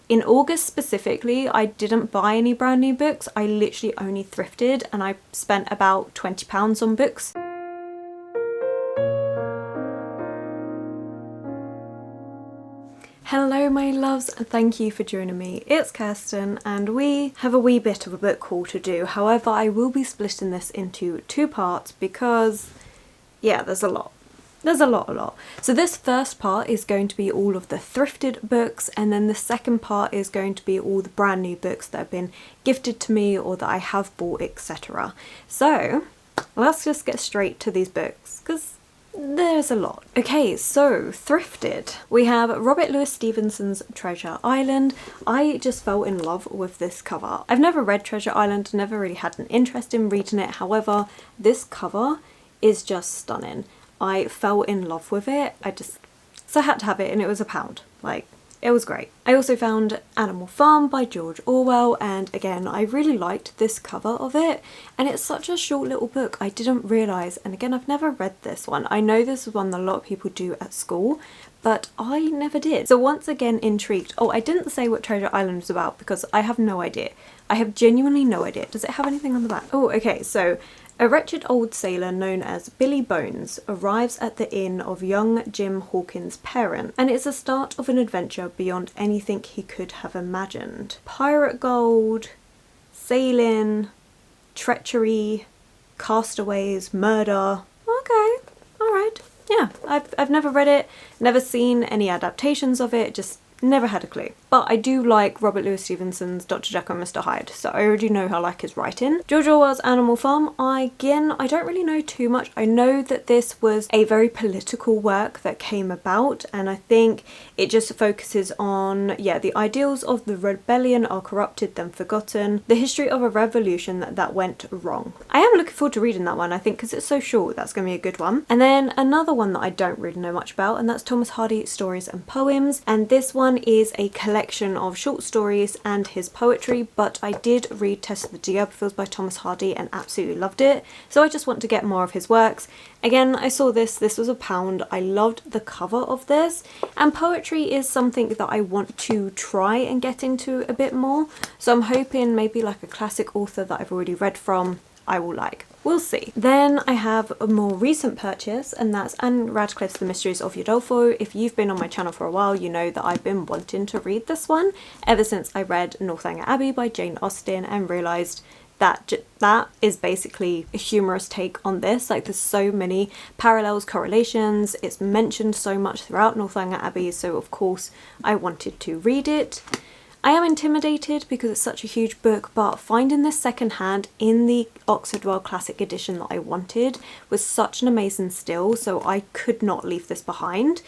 In August specifically, I didn't buy any brand new books. I literally only thrifted, and I spent about £20 on books. Hello my loves, and thank you for joining me. It's Kirsten and we have a wee bit of a book haul to do. However, I will be splitting this into two parts because, yeah, there's a lot. There's a lot. So this first part is going to be all of the thrifted books, and then the second part is going to be all the brand new books that have been gifted to me or that I have bought, etc. So let's just get straight to these books because there's a lot. Okay, so thrifted. We have Robert Louis Stevenson's Treasure Island. I just fell in love with this cover. I've never read Treasure Island, never really had an interest in reading it. However, this cover is just stunning. I fell in love with it. So I had to have it, and it was £1. Like, it was great. I also found Animal Farm by George Orwell, and again, I really liked this cover of it, and it's such a short little book. I didn't realise, and again, I've never read this one. I know this is one that a lot of people do at school, but I never did. So once again, intrigued. Oh, I didn't say what Treasure Island was about because I have no idea. I have genuinely no idea. Does it have anything on the back? Oh, okay, so a wretched old sailor known as Billy Bones arrives at the inn of young Jim Hawkins' parents, and it's the start of an adventure beyond anything he could have imagined. Pirate gold, sailing, treachery, castaways, murder. Okay, alright. Yeah, I've never read it, never seen any adaptations of it, just never had a clue. But I do like Robert Louis Stevenson's Dr. Jekyll and Mr. Hyde, so I already know how I like his writing. George Orwell's Animal Farm, I don't really know too much. I know that this was a very political work that came about, and I think it just focuses on, yeah, the ideals of the rebellion are corrupted then forgotten, the history of a revolution that went wrong. I am looking forward to reading that one, I think, because it's so short, that's going to be a good one. And then another one that I don't really know much about, and that's Thomas Hardy Stories and Poems, and this one is a collection of short stories and his poetry, but I did read Tess of the D'Urbervilles by Thomas Hardy and absolutely loved it, so I just want to get more of his works. Again, I saw this was £1. I loved the cover of this, and poetry is something that I want to try and get into a bit more, so I'm hoping maybe like a classic author that I've already read from I will like. We'll see. Then I have a more recent purchase, and that's Anne Radcliffe's The Mysteries of Udolpho. If you've been on my channel for a while, you know that I've been wanting to read this one ever since I read Northanger Abbey by Jane Austen and realised that that is basically a humorous take on this. Like, there's so many parallels, correlations, it's mentioned so much throughout Northanger Abbey, so of course I wanted to read it. I am intimidated because it's such a huge book, but finding this secondhand in the Oxford World Classic edition that I wanted was such an amazing steal, so I could not leave this behind.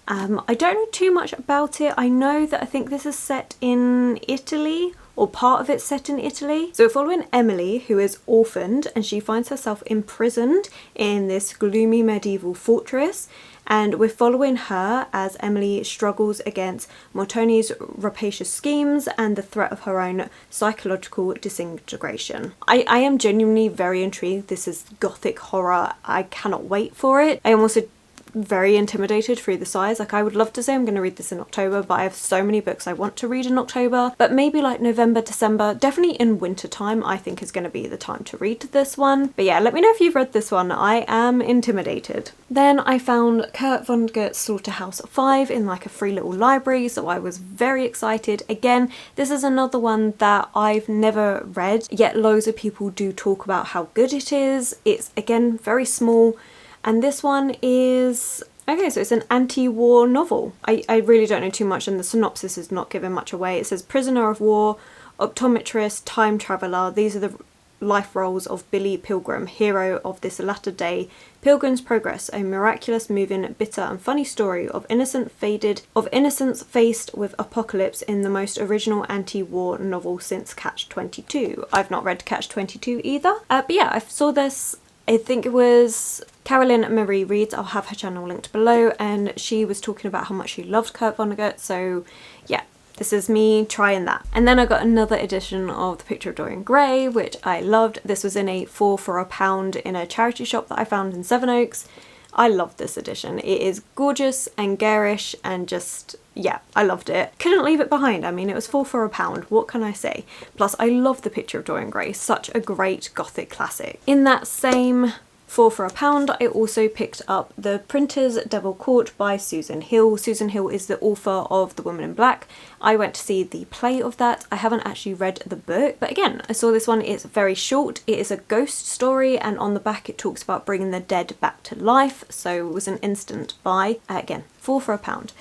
I don't know too much about it. I know that I think this is set in Italy, or part of it's set in Italy. So we're following Emily, who is orphaned, and she finds herself imprisoned in this gloomy medieval fortress. And we're following her as Emily struggles against Montoni's rapacious schemes and the threat of her own psychological disintegration. I am genuinely very intrigued. This is Gothic horror. I cannot wait for it. I am also very intimidated through the size. Like, I would love to say I'm going to read this in October, but I have so many books I want to read in October, but maybe like November, December, definitely in winter time I think is going to be the time to read this one. But yeah, let me know if you've read this one. I am intimidated. Then I found Kurt Vonnegut's Slaughterhouse 5 in like a free little library, so I was very excited. Again, this is another one that I've never read, yet loads of people do talk about how good it is. It's again very small. And this one is, okay, so it's an anti-war novel. I really don't know too much, and the synopsis is not giving much away. It says prisoner of war, optometrist, time traveller. These are the life roles of Billy Pilgrim, hero of this latter-day Pilgrim's Progress, a miraculous, moving, bitter and funny story of innocence faced with apocalypse in the most original anti-war novel since Catch-22. I've not read Catch-22 either. But yeah, I saw this, I think it was Carolyn Marie Reads, I'll have her channel linked below, and she was talking about how much she loved Kurt Vonnegut, so yeah, this is me trying that. And then I got another edition of The Picture of Dorian Gray, which I loved. This was in a 4 for £1 in a charity shop that I found in Sevenoaks. I love this edition. It is gorgeous and garish and just, yeah, I loved it. Couldn't leave it behind. I mean, it was 4 for £1. What can I say? Plus, I love the picture of Dorian Gray. Such a great Gothic classic. In that same 4 for £1, I also picked up The Printer's Devil Court by Susan Hill. Susan Hill is the author of The Woman in Black. I went to see the play of that. I haven't actually read the book, but again, I saw this one. It's very short. It is a ghost story, and on the back it talks about bringing the dead back to life, so it was an instant buy. Again, 4 for £1.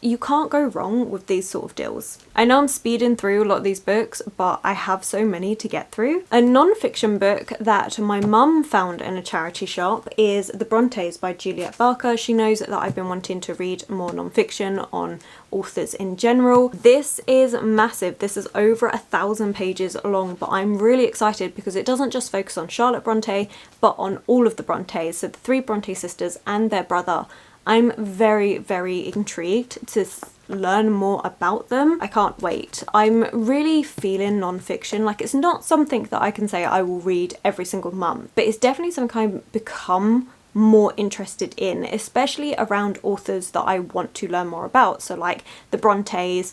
You can't go wrong with these sort of deals. I know I'm speeding through a lot of these books, but I have so many to get through. A non-fiction book that my mum found in a charity shop is The Brontes by Juliet Barker. She knows that I've been wanting to read more non-fiction on authors in general. This is massive. This is over 1,000 pages long, but I'm really excited because it doesn't just focus on Charlotte Brontë, but on all of the Brontes, so the 3 Brontë sisters and their brother. I'm very, very intrigued to learn more about them. I can't wait. I'm really feeling non-fiction. Like, it's not something that I can say I will read every single month, but it's definitely something I've become more interested in, especially around authors that I want to learn more about. So like the Brontes,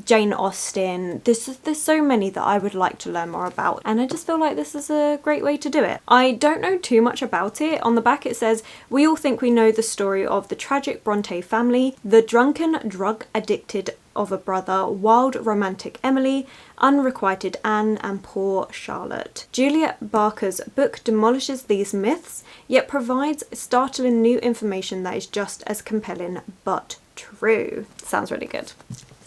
Jane Austen, there's so many that I would like to learn more about, and I just feel like this is a great way to do it. I don't know too much about it. On the back it says, we all think we know the story of the tragic Brontë family, the drunken, drug-addicted of a brother, wild romantic Emily, unrequited Anne, and poor Charlotte. Juliet Barker's book demolishes these myths, yet provides startling new information that is just as compelling but true. Sounds really good.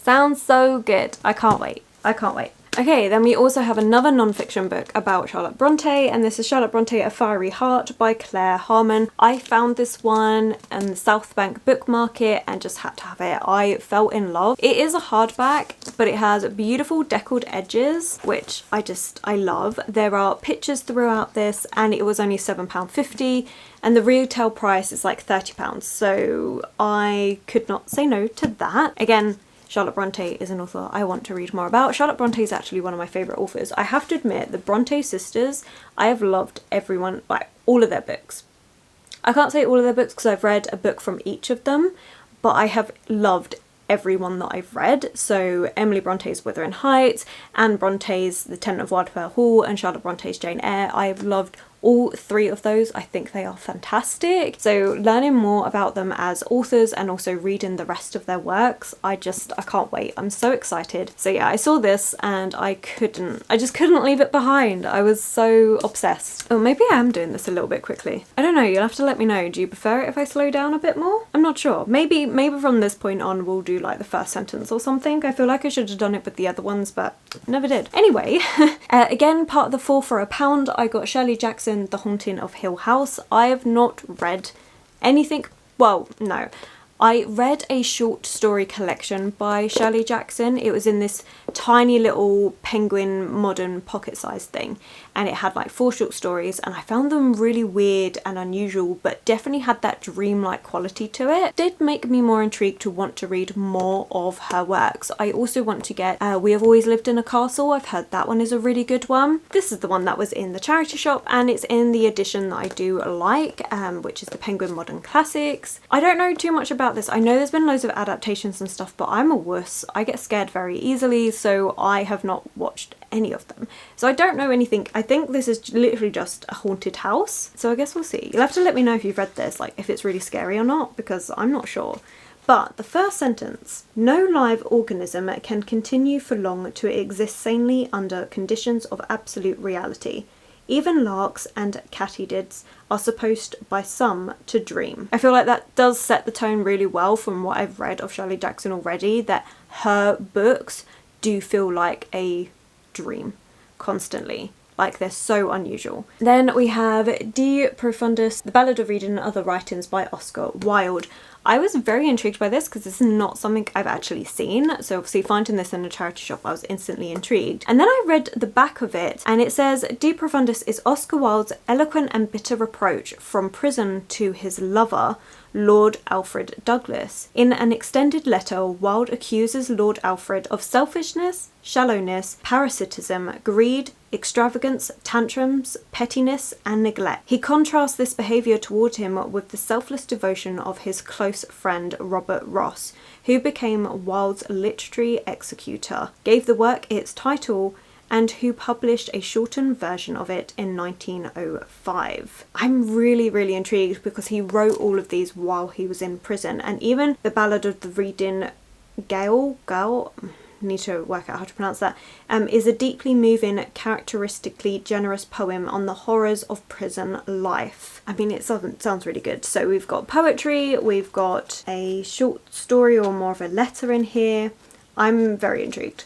Sounds so good. I can't wait. I can't wait. Okay, then we also have another non-fiction book about Charlotte Brontë, and this is Charlotte Brontë, A Fiery Heart by Claire Harmon. I found this one in the South Bank book market and just had to have it. I fell in love. It is a hardback, but it has beautiful deckled edges, which I love. There are pictures throughout this, and it was only £7.50, and the retail price is like £30, so I could not say no to that. Again, Charlotte Brontë is an author I want to read more about. Charlotte Brontë is actually one of my favourite authors. I have to admit, the Brontë sisters, I have loved everyone, like all of their books. I can't say all of their books because I've read a book from each of them, but I have loved everyone that I've read. So Emily Bronte's Wuthering Heights, Anne Bronte's The Tenant of Wildfire Hall, and Charlotte Bronte's Jane Eyre. I have loved all 3 of those. I think they are fantastic. So learning more about them as authors and also reading the rest of their works, I can't wait. I'm so excited. So yeah, I saw this and I just couldn't leave it behind. I was so obsessed. Oh, maybe I am doing this a little bit quickly. I don't know, you'll have to let me know. Do you prefer it if I slow down a bit more? I'm not sure. Maybe from this point on we'll do like the first sentence or something. I feel like I should have done it with the other ones, but never did. Anyway, again, part of the 4 for £1, I got Shirley Jackson, The Haunting of Hill House. I have not read anything, well, no. I read a short story collection by Shirley Jackson. It was in this tiny little Penguin modern pocket-sized thing, and it had like 4 short stories, and I found them really weird and unusual, but definitely had that dreamlike quality to it. It did make me more intrigued to want to read more of her works. I also want to get We Have Always Lived in a Castle. I've heard that one is a really good one. This is the one that was in the charity shop, and it's in the edition that I do like, which is the Penguin Modern Classics. I don't know too much about this. I know there's been loads of adaptations and stuff, but I'm a wuss. I get scared very easily, so I have not watched any of them. So I don't know anything. I think this is literally just a haunted house. So I guess we'll see. You'll have to let me know if you've read this, like if it's really scary or not, because I'm not sure. But the first sentence, no live organism can continue for long to exist sanely under conditions of absolute reality. Even larks and katydids are supposed by some to dream. I feel like that does set the tone really well from what I've read of Shirley Jackson already, that her books do feel like a dream constantly. Like, they're so unusual. Then we have De Profundis, The Ballad of Reading and Other Writings by Oscar Wilde. I was very intrigued by this because this is not something I've actually seen. So obviously finding this in a charity shop, I was instantly intrigued. And then I read the back of it, and it says, De Profundis is Oscar Wilde's eloquent and bitter reproach from prison to his lover, Lord Alfred Douglas. In an extended letter, Wilde accuses Lord Alfred of selfishness, shallowness, parasitism, greed, extravagance, tantrums, pettiness, and neglect. He contrasts this behaviour toward him with the selfless devotion of his close friend Robert Ross, who became Wilde's literary executor, gave the work its title, and who published a shortened version of it in 1905. I'm really intrigued because he wrote all of these while he was in prison, and even the Ballad of the Readingearthnymph, need to work out how to pronounce that, is a deeply moving, characteristically generous poem on the horrors of prison life. I mean, it sounds really good. So we've got poetry, we've got a short story or more of a letter in here. I'm very intrigued.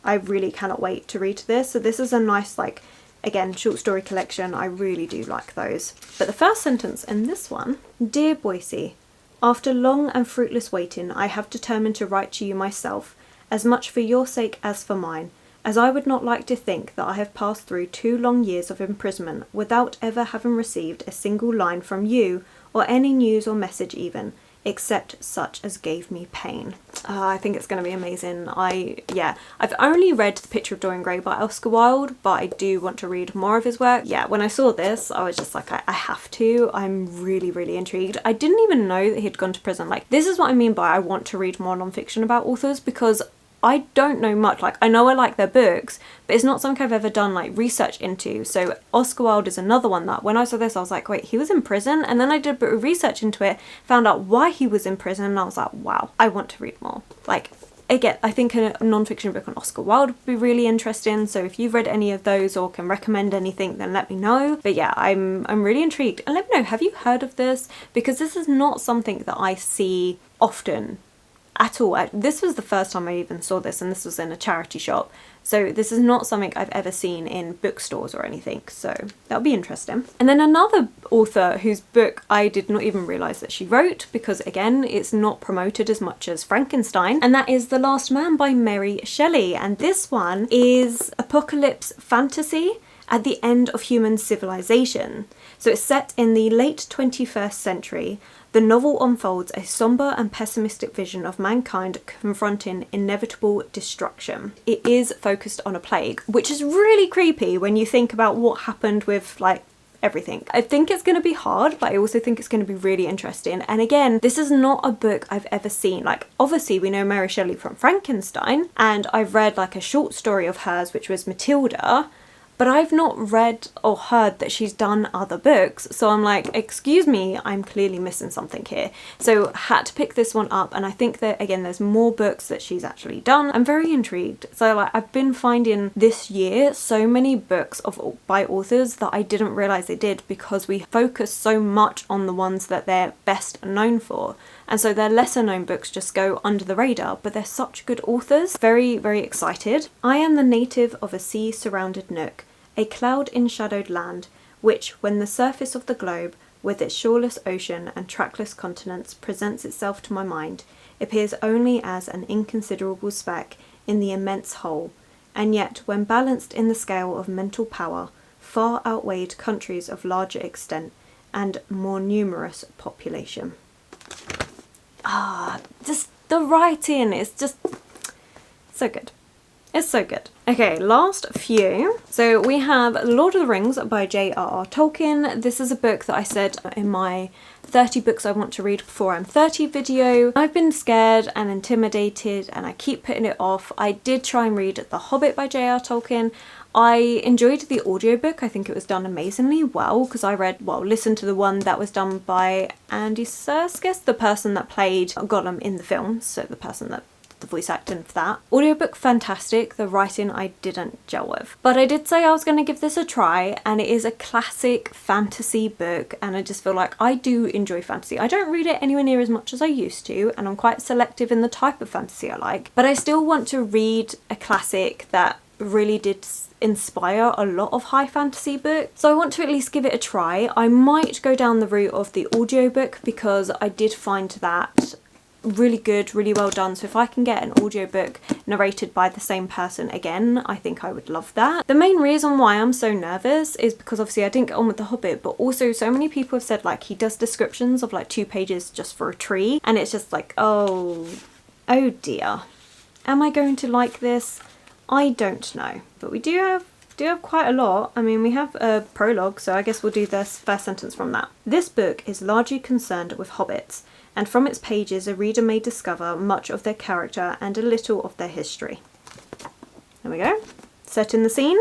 I really cannot wait to read this. So this is a nice, like, again, short story collection. I really do like those. But the first sentence in this one: Dear Boise, after long and fruitless waiting, I have determined to write to you myself, as much for your sake as for mine, as I would not like to think that I have passed through 2 long years of imprisonment without ever having received a single line from you, or any news or message even, except such as gave me pain. I think it's going to be amazing. I've only read The Picture of Dorian Gray by Oscar Wilde, but I do want to read more of his work. Yeah, when I saw this, I was just like, I have to. I'm really intrigued. I didn't even know that he'd gone to prison. Like, this is what I mean by I want to read more non-fiction about authors, because I don't know much. Like, I know I like their books, but it's not something I've ever done like research into. So Oscar Wilde is another one that when I saw this, I was like, wait, he was in prison? And then I did a bit of research into it, found out why he was in prison, and I was like, wow, I want to read more. Like, again, I think a non-fiction book on Oscar Wilde would be really interesting. So if you've read any of those or can recommend anything, then let me know. But yeah, I'm really intrigued. And let me know, have you heard of this? Because this is not something that I see often at all. This was the first time I even saw this, and this was in a charity shop. So this is not something I've ever seen in bookstores or anything. So that'll be interesting. And then another author whose book I did not even realise that she wrote, because again, it's not promoted as much as Frankenstein, and that is The Last Man by Mary Shelley. And this one is apocalypse fantasy at the end of human civilization. So it's set in the late 21st century. The novel unfolds a sombre and pessimistic vision of mankind confronting inevitable destruction. It is focused on a plague, which is really creepy when you think about what happened with, like, everything. I think it's going to be hard, but I also think it's going to be really interesting. And again, this is not a book I've ever seen. Like, obviously we know Mary Shelley from Frankenstein, and I've read like a short story of hers, which was Matilda, but I've not read or heard that she's done other books. So I'm like, excuse me, I'm clearly missing something here. So had to pick this one up, and I think that, again, there's more books that she's actually done. I'm very intrigued. So like, I've been finding this year so many books by authors that I didn't realise they did, because we focus so much on the ones that they're best known for. And so their lesser known books just go under the radar, but they're such good authors. Very excited. I am the native of a sea surrounded nook, a cloud enshadowed land, which, when the surface of the globe, with its shoreless ocean and trackless continents, presents itself to my mind, appears only as an inconsiderable speck in the immense whole, and yet, when balanced in the scale of mental power, far outweighed countries of larger extent and more numerous population. Just the writing is just so good. It's so good. Okay, last few. So we have Lord of the Rings by J.R.R. Tolkien. This is a book that I said in my 30 books I want to read before I'm 30 video. I've been scared and intimidated, and I keep putting it off. I did try and read The Hobbit by J.R.R. Tolkien. I enjoyed the audiobook. I think it was done amazingly well, because I listened to the one that was done by Andy Serkis, the person that played Gollum in the film, so the person that the voice acting for that. Audiobook fantastic, the writing I didn't gel with. But I did say I was going to give this a try, and it is a classic fantasy book, and I just feel like I do enjoy fantasy. I don't read it anywhere near as much as I used to, and I'm quite selective in the type of fantasy I like, but I still want to read a classic that really did inspire a lot of high fantasy books. So I want to at least give it a try. I might go down the route of the audiobook, because I did find that really good, really well done. So if I can get an audiobook narrated by the same person again, I think I would love that. The main reason why I'm so nervous is because obviously I didn't get on with The Hobbit, but also so many people have said like he does descriptions of like 2 pages just for a tree, and it's just like, oh dear, am I going to like this? I don't know. But we do have do have quite a lot. I mean, we have a prologue, so I guess we'll do this first sentence from that. This book is largely concerned with hobbits, and from its pages a reader may discover much of their character and a little of their history. There we go. Setting the scene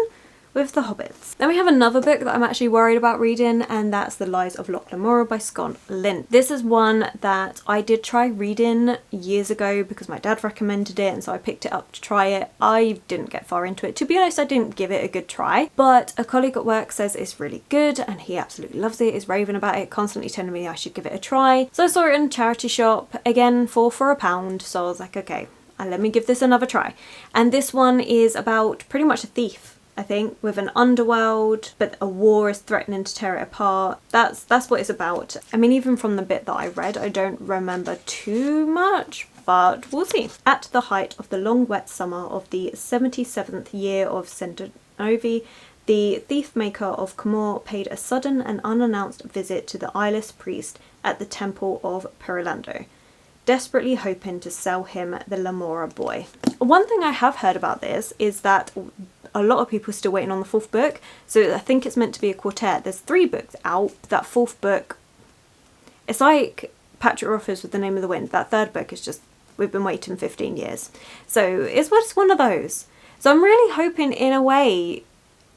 with the hobbits. Then we have another book that I'm actually worried about reading, and that's The Lies of Locke Lamora by Scott Lind. This is one that I did try reading years ago because my dad recommended it, and so I picked it up to try it. I didn't get far into it. To be honest, I didn't give it a good try, but a colleague at work says it's really good and he absolutely loves it, is raving about it, constantly telling me I should give it a try. So I saw it in a charity shop, again for £1, so I was like, okay, let me give this another try. And this one is about pretty much a thief, I think, with an underworld, but a war is threatening to tear it apart. That's what it's about. I mean, even from the bit that I read, I don't remember too much, but we'll see. At the height of the long wet summer of the 77th year of Centonovi, the thief maker of Camor paid a sudden and unannounced visit to the eyeless priest at the temple of Perilando, desperately hoping to sell him the Lamora boy. One thing I have heard about this is that a lot of people are still waiting on the 4th book, so I think it's meant to be a quartet. There's 3 books out. That 4th book, it's like Patrick Rothfuss with The Name of the Wind. That 3rd book is just, we've been waiting 15 years. So it's one of those. So I'm really hoping, in a way,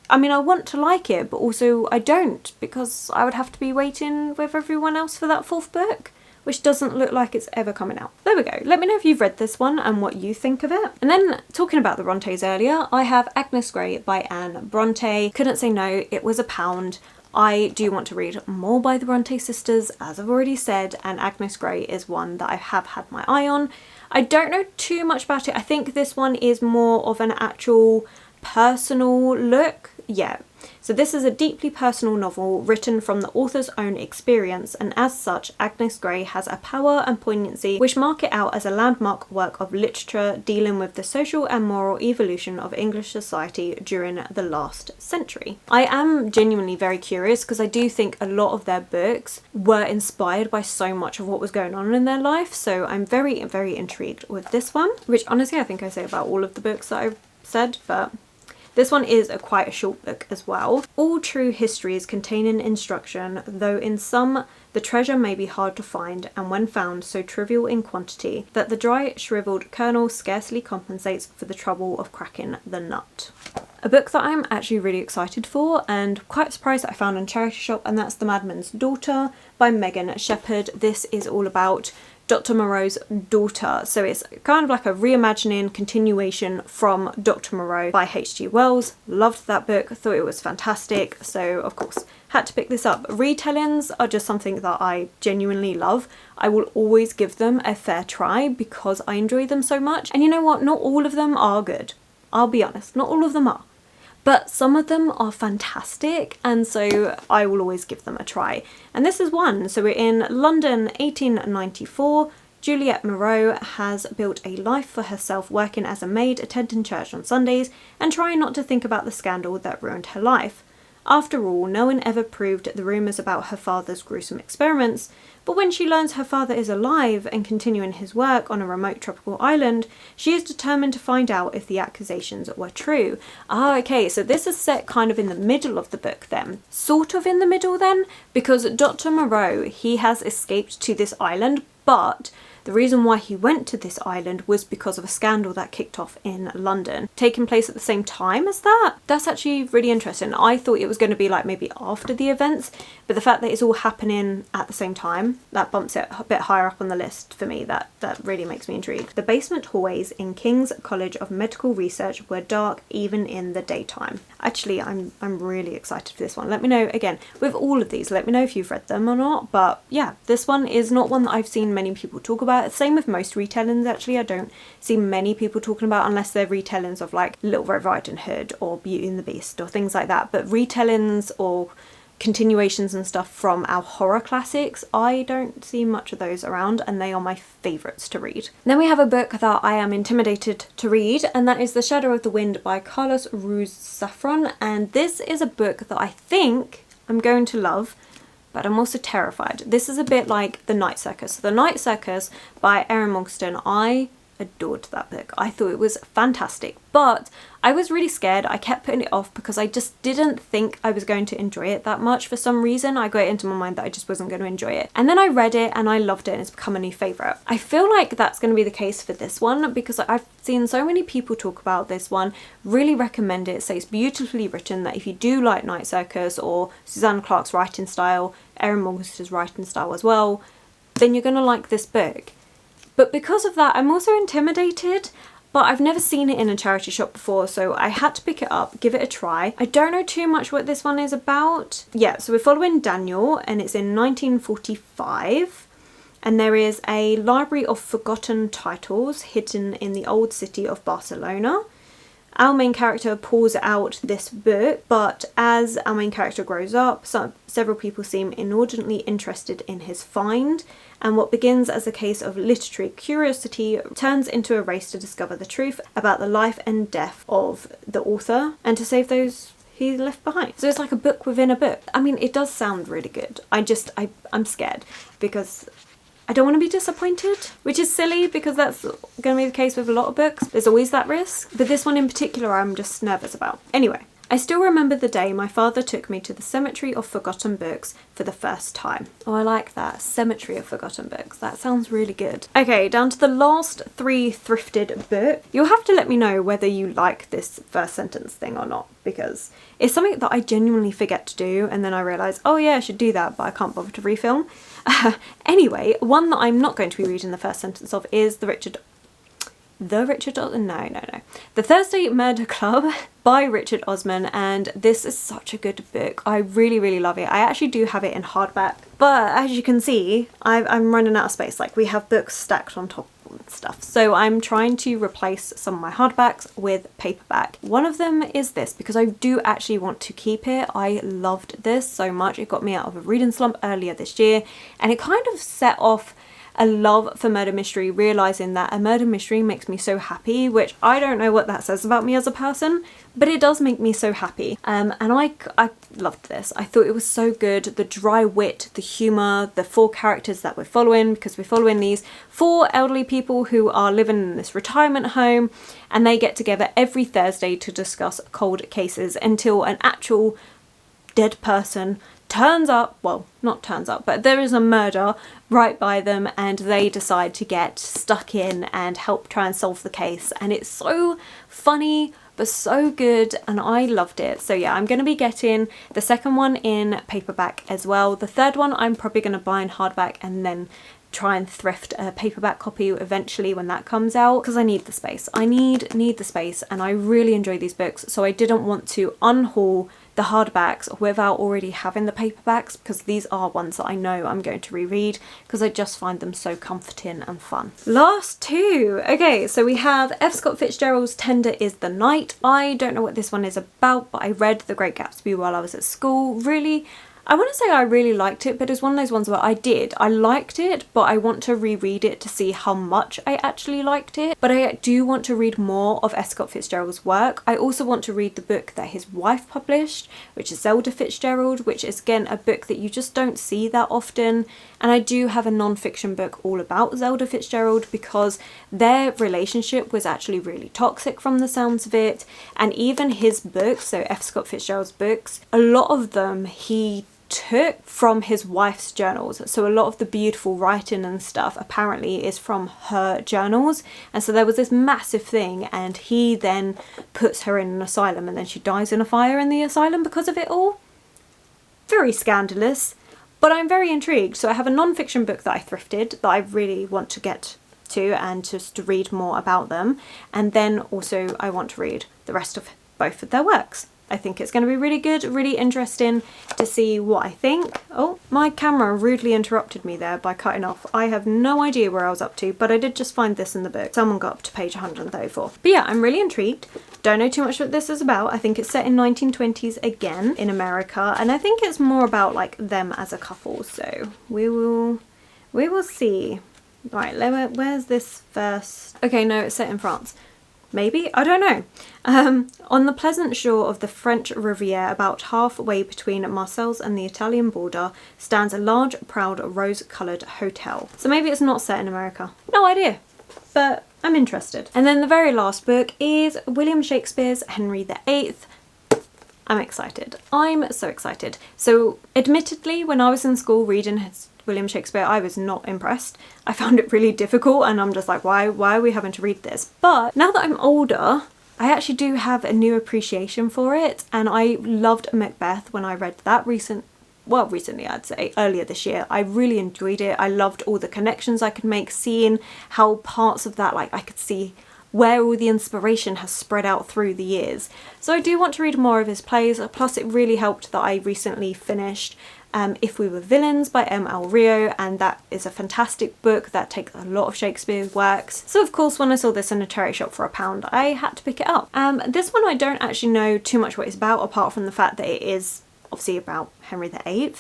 I mean, I want to like it, but also I don't, because I would have to be waiting with everyone else for that 4th book, which doesn't look like it's ever coming out. There we go. Let me know if you've read this one and what you think of it. And then, talking about the Brontes earlier, I have Agnes Grey by Anne Brontë. Couldn't say no, it was £1. I do want to read more by the Brontë sisters, as I've already said, and Agnes Grey is one that I have had my eye on. I don't know too much about it. I think this one is more of an actual personal look. Yeah. So this is a deeply personal novel written from the author's own experience, and as such, Agnes Grey has a power and poignancy which mark it out as a landmark work of literature dealing with the social and moral evolution of English society during the last century. I am genuinely very curious because I do think a lot of their books were inspired by so much of what was going on in their life, so I'm very, very intrigued with this one, which honestly I think I say about all of the books that I've said, but this one is quite a short book as well. All true histories containing instruction, though in some the treasure may be hard to find, and when found so trivial in quantity that the dry shriveled kernel scarcely compensates for the trouble of cracking the nut. A book that I'm actually really excited for and quite surprised that I found in charity shop, and that's The Madman's Daughter by Megan Shepherd. This is all about Dr. Moreau's daughter, so it's kind of like a reimagining continuation from Dr. Moreau by H.G. Wells. Loved that book, thought it was fantastic, so of course had to pick this up. Retellings are just something that I genuinely love. I will always give them a fair try because I enjoy them so much, and you know what, not all of them are good. I'll be honest, not all of them are. But some of them are fantastic, and so I will always give them a try. And this is one. So we're in London 1894. Juliette Moreau has built a life for herself working as a maid, attending church on Sundays, and trying not to think about the scandal that ruined her life. After all, no one ever proved the rumours about her father's gruesome experiments, but when she learns her father is alive and continuing his work on a remote tropical island, she is determined to find out if the accusations were true. Ah, okay, so this is set kind of in the middle of the book then. Sort of in the middle then, because Dr. Moreau, he has escaped to this island, but the reason why he went to this island was because of a scandal that kicked off in London, taking place at the same time as that. That's actually really interesting. I thought it was going to be like maybe after the events, but the fact that it's all happening at the same time, that bumps it a bit higher up on the list for me. That really makes me intrigued. The basement hallways in King's College of Medical Research were dark even in the daytime. Actually, I'm really excited for this one. Let me know, again, with all of these, let me know if you've read them or not, but yeah, this one is not one that I've seen many people talk about. Same with most retellings, actually. I don't see many people talking about, unless they're retellings of like Little Red Riding Hood or Beauty and the Beast or things like that. But retellings or continuations and stuff from our horror classics, I don't see much of those around, and they are my favourites to read. Then we have a book that I am intimidated to read, and that is The Shadow of the Wind by Carlos Ruiz Zafron, and this is a book that I think I'm going to love, but I'm also terrified. This is a bit like The Night Circus. The Night Circus by Erin Morgenstern I adored that book. I thought it was fantastic, but I was really scared. I kept putting it off because I just didn't think I was going to enjoy it that much. For some reason, I got it into my mind that I just wasn't going to enjoy it. And then I read it and I loved it, and it's become a new favourite. I feel like that's going to be the case for this one because I've seen so many people talk about this one, really recommend it, say it's beautifully written, that if you do like Night Circus or Susanna Clarke's writing style, Erin Morgenster's writing style as well, then you're going to like this book. But because of that, I'm also intimidated. But I've never seen it in a charity shop before, so I had to pick it up, give it a try. I don't know too much what this one is about. Yeah, so we're following Daniel, and it's in 1945. And there is a library of forgotten titles hidden in the old city of Barcelona. Our main character pulls out this book, but as our main character grows up, several people seem inordinately interested in his find, and what begins as a case of literary curiosity turns into a race to discover the truth about the life and death of the author and to save those he left behind. So it's like a book within a book. I mean, it does sound really good. I'm scared because I don't want to be disappointed, which is silly because that's going to be the case with a lot of books. There's always that risk, but this one in particular I'm just nervous about. Anyway, I still remember the day my father took me to the Cemetery of Forgotten Books for the first time. Oh, I like that. Cemetery of Forgotten Books. That sounds really good. Okay, down to the last 3 thrifted books. You'll have to let me know whether you like this first sentence thing or not, because it's something that I genuinely forget to do, and then I realise, oh yeah, I should do that, but I can't bother to refilm. Anyway, one that I'm not going to be reading the first sentence of is The Thursday Murder Club by Richard Osman, and this is such a good book. I really, really love it. I actually do have it in hardback, but as you can see, I'm running out of space. Like, we have books stacked on top and stuff, so I'm trying to replace some of my hardbacks with paperback. One of them is this because I do actually want to keep it. I loved this so much. It got me out of a reading slump earlier this year, and it kind of set off a love for murder mystery, realising that a murder mystery makes me so happy, which I don't know what that says about me as a person, but it does make me so happy. And I loved this. I thought it was so good. The dry wit, the humour, the 4 characters that we're following, because we're following these 4 elderly people who are living in this retirement home, and they get together every Thursday to discuss cold cases until an actual dead person turns up, well, not turns up, but there is a murder right by them, and they decide to get stuck in and help try and solve the case. And it's so funny but so good, and I loved it. So yeah, I'm going to be getting the second one in paperback as well. The third one I'm probably going to buy in hardback and then try and thrift a paperback copy eventually when that comes out, because I need the space. I need the space, and I really enjoy these books, so I didn't want to unhaul the hardbacks without already having the paperbacks, because these are ones that I know I'm going to reread because I just find them so comforting and fun. Last 2. Okay, so we have F. Scott Fitzgerald's Tender is the Night. I don't know what this one is about, but I read The Great Gatsby while I was at school. Really, I want to say I really liked it, but it's one of those ones where I liked it, but I want to reread it to see how much I actually liked it. But I do want to read more of F. Scott Fitzgerald's work. I also want to read the book that his wife published, which is Zelda Fitzgerald, which is again a book that you just don't see that often. And I do have a non-fiction book all about Zelda Fitzgerald because their relationship was actually really toxic from the sounds of it. And even his books, so F. Scott Fitzgerald's books, a lot of them he took from his wife's journals. So a lot of the beautiful writing and stuff apparently is from her journals, and so there was this massive thing, and he then puts her in an asylum, and then she dies in a fire in the asylum because of it all. Very scandalous, but I'm very intrigued. So I have a non-fiction book that I thrifted that I really want to get to and just to read more about them, and then also I want to read the rest of both of their works. I think it's going to be really good, really interesting to see what I think. Oh, my camera rudely interrupted me there by cutting off. I have no idea where I was up to, but I did just find this in the book. Someone got up to page 134. But yeah, I'm really intrigued. Don't know too much what this is about. I think it's set in 1920s again in America, and I think it's more about like them as a couple. So we will see. Right, where's this first? Okay, no, it's set in France. Maybe? I don't know. On the pleasant shore of the French Riviera, about halfway between Marseilles and the Italian border, stands a large, proud, rose-coloured hotel. So maybe it's not set in America. No idea. But I'm interested. And then the very last book is William Shakespeare's Henry VIII. I'm excited. I'm so excited. So admittedly, when I was in school reading William Shakespeare, I was not impressed. I found it really difficult and I'm just like, why are we having to read this? But now that I'm older, I actually do have a new appreciation for it, and I loved Macbeth when I read that recently I'd say, earlier this year. I really enjoyed it. I loved all the connections I could make, seeing how parts of that, like I could see where all the inspiration has spread out through the years. So I do want to read more of his plays, plus it really helped that I recently finished If We Were Villains by M.L. Rio, and that is a fantastic book that takes a lot of Shakespeare's works. So of course when I saw this in a charity shop for £1, I had to pick it up. This one I don't actually know too much what it's about, apart from the fact that it is obviously about Henry VIII,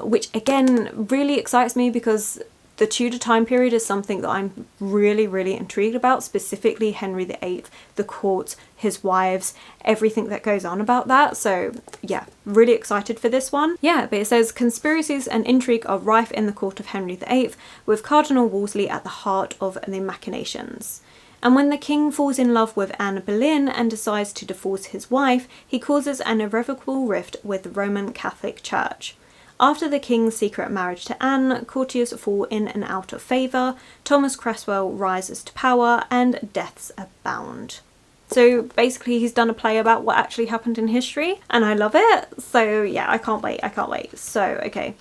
which again really excites me because the Tudor time period is something that I'm really intrigued about, specifically Henry VIII, the court, his wives, everything that goes on about that. So yeah, really excited for this one. Yeah, but it says conspiracies and intrigue are rife in the court of Henry VIII, with Cardinal Wolsey at the heart of the machinations. And when the king falls in love with Anne Boleyn and decides to divorce his wife, he causes an irrevocable rift with the Roman Catholic Church. After the king's secret marriage to Anne, courtiers fall in and out of favour, Thomas Cresswell rises to power, and deaths abound. So basically he's done a play about what actually happened in history, and I love it. So yeah, I can't wait. So okay,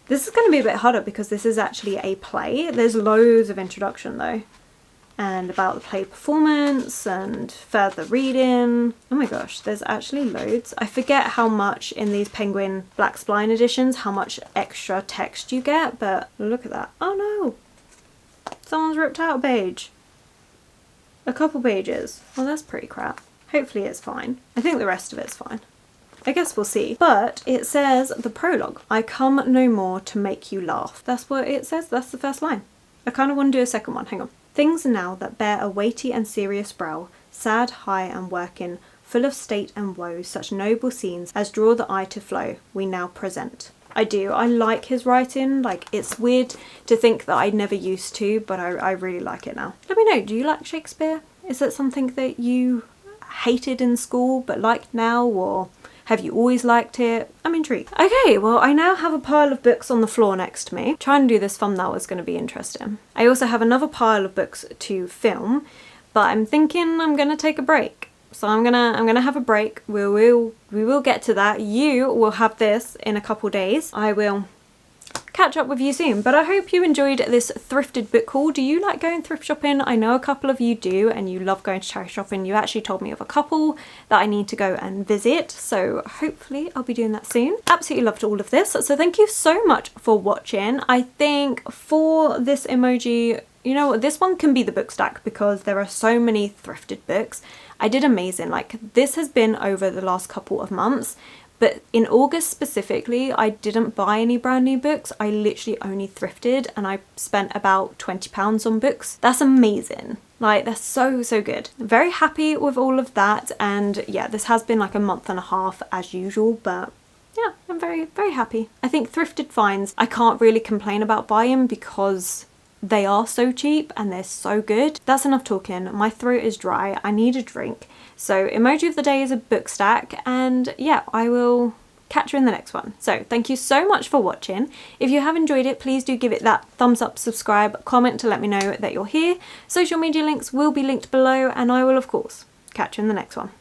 this is going to be a bit harder because this is actually a play. There's loads of introduction though, and about the play performance and further reading. Oh my gosh, there's actually loads. I forget how much in these Penguin Black Spline editions, how much extra text you get, but look at that. Oh no, someone's ripped out a page. A couple pages. Well, that's pretty crap. Hopefully it's fine. I think the rest of it's fine. I guess we'll see. But it says, the prologue, I come no more to make you laugh. That's what it says, that's the first line. I kind of want to do a second one, hang on. Things now that bear a weighty and serious brow, sad, high and working, full of state and woe, such noble scenes as draw the eye to flow, we now present. I do. I like his writing. Like, it's weird to think that I never used to, but I really like it now. Let me know, do you like Shakespeare? Is that something that you hated in school but like now, or have you always liked it? I'm intrigued. Okay, well I now have a pile of books on the floor next to me. Trying to do this thumbnail is going to be interesting. I also have another pile of books to film, but I'm thinking I'm going to take a break. So I'm gonna have a break. We will get to that. You will have this in a couple days. I will catch up with you soon, but I hope you enjoyed this thrifted book haul. Do you like going thrift shopping? I know a couple of you do, and you love going to charity shopping. You actually told me of a couple that I need to go and visit, so hopefully I'll be doing that soon. Absolutely loved all of this, so thank you so much for watching. I think for this emoji, you know what, this one can be the book stack because there are so many thrifted books. I did amazing. Like, this has been over the last couple of months, but in August specifically, I didn't buy any brand new books. I literally only thrifted, and I spent about £20 on books. That's amazing. Like, that's so good. I'm very happy with all of that, and yeah, this has been like a month and a half as usual, but yeah, I'm very happy. I think thrifted finds, I can't really complain about buying because they are so cheap and they're so good. That's enough talking. My throat is dry. I need a drink. So emoji of the day is a book stack, and yeah, I will catch you in the next one. So thank you so much for watching. If you have enjoyed it, please do give it that thumbs up, subscribe, comment to let me know that you're here. Social media links will be linked below, and I will of course catch you in the next one.